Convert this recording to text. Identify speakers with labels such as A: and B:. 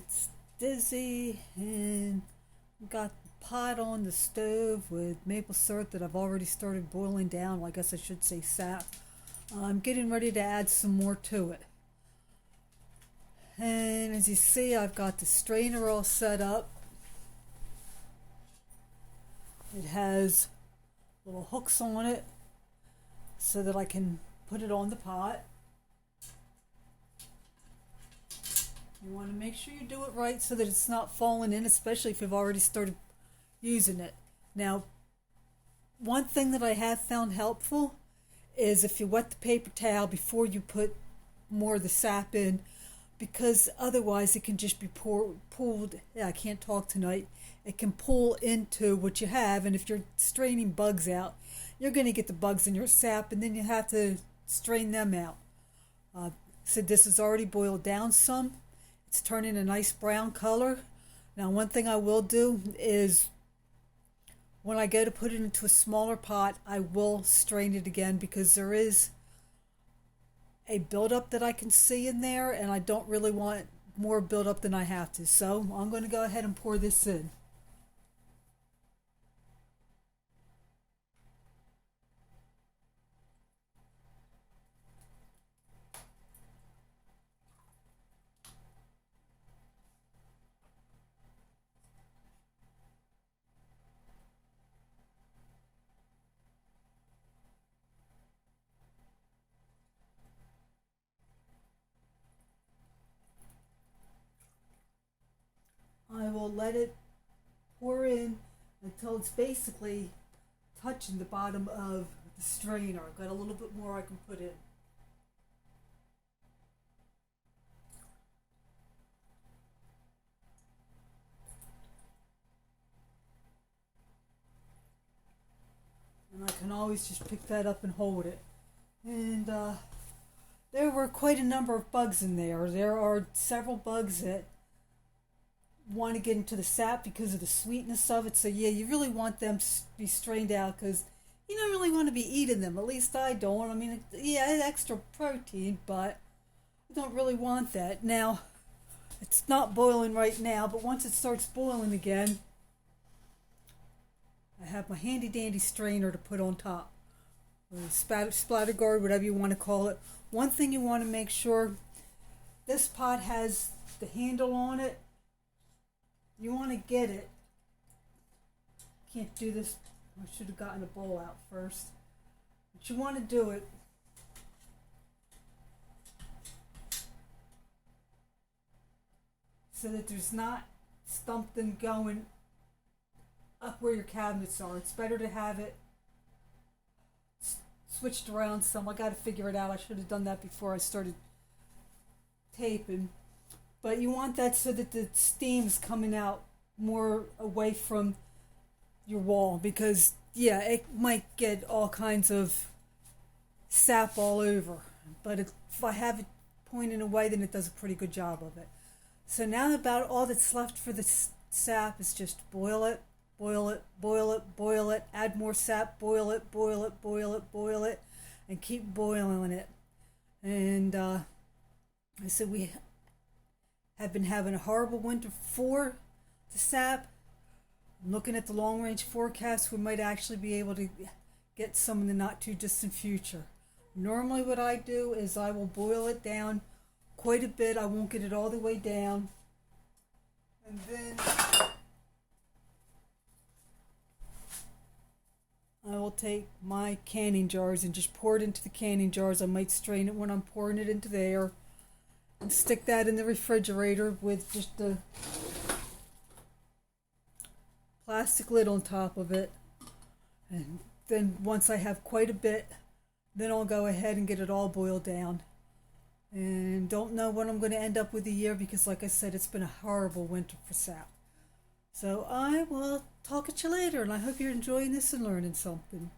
A: It's dizzy and got the pot on the stove with maple syrup that I've already started boiling down. Well, I guess I should say sap. I'm getting ready to add some more to it. And as you see, I've got the strainer all set up. It has little hooks on it so that I can put it on the pot. You want to make sure you do it right so that it's not falling in, especially if you've already started using it. Now, one thing that I have found helpful is if you wet the paper towel before you put more of the sap in, because otherwise it can just be pulled. Yeah, I can't talk tonight. It can pull into what you have, and if you're straining bugs out, you're going to get the bugs in your sap, and then you have to strain them out. So this is already boiled down some. It's turning a nice brown color. Now, one thing I will do is when I go to put it into a smaller pot, I will strain it again because there is a buildup that I can see in there, and I don't really want more buildup than I have to. So I'm going to go ahead and pour this in. I will let it pour in until it's basically touching the bottom of the strainer. I've got a little bit more I can put in. And I can always just pick that up and hold it. And there were quite a number of bugs in there. There are several bugs that want to get into the sap because of the sweetness of it. So yeah, you really want them to be strained out because you don't really want to be eating them. At least I don't. I mean, yeah, it's extra protein, but I don't really want that. Now, it's not boiling right now, but once it starts boiling again, I have my handy dandy strainer to put on top. Or splatter guard, whatever you want to call it. One thing you want to make sure, this pot has the handle on it. You want to get it. Can't do this. I should have gotten a bowl out first. But you want to do it so that there's not something going up where your cabinets are. It's better to have it switched around some. I got to figure it out. I should have done that before I started taping. But you want that so that the steam's coming out more away from your wall because, yeah, it might get all kinds of sap all over. But if I have it pointing away, then it does a pretty good job of it. So now about all that's left for the sap is just boil it, boil it, boil it, boil it, add more sap, boil it, boil it, boil it, boil it, and keep boiling it. And I said we have been having a horrible winter for the sap. I'm looking at the long range forecast. We might actually be able to get some in the not too distant future. Normally what I do is I will boil it down quite a bit. I won't get it all the way down. And then I will take my canning jars and just pour it into the canning jars. I might strain it when I'm pouring it into there. And stick that in the refrigerator with just a plastic lid on top of it. And then once I have quite a bit, then I'll go ahead and get it all boiled down. And don't know what I'm going to end up with a year because, like I said, it's been a horrible winter for sap. So I will talk at you later, and I hope you're enjoying this and learning something.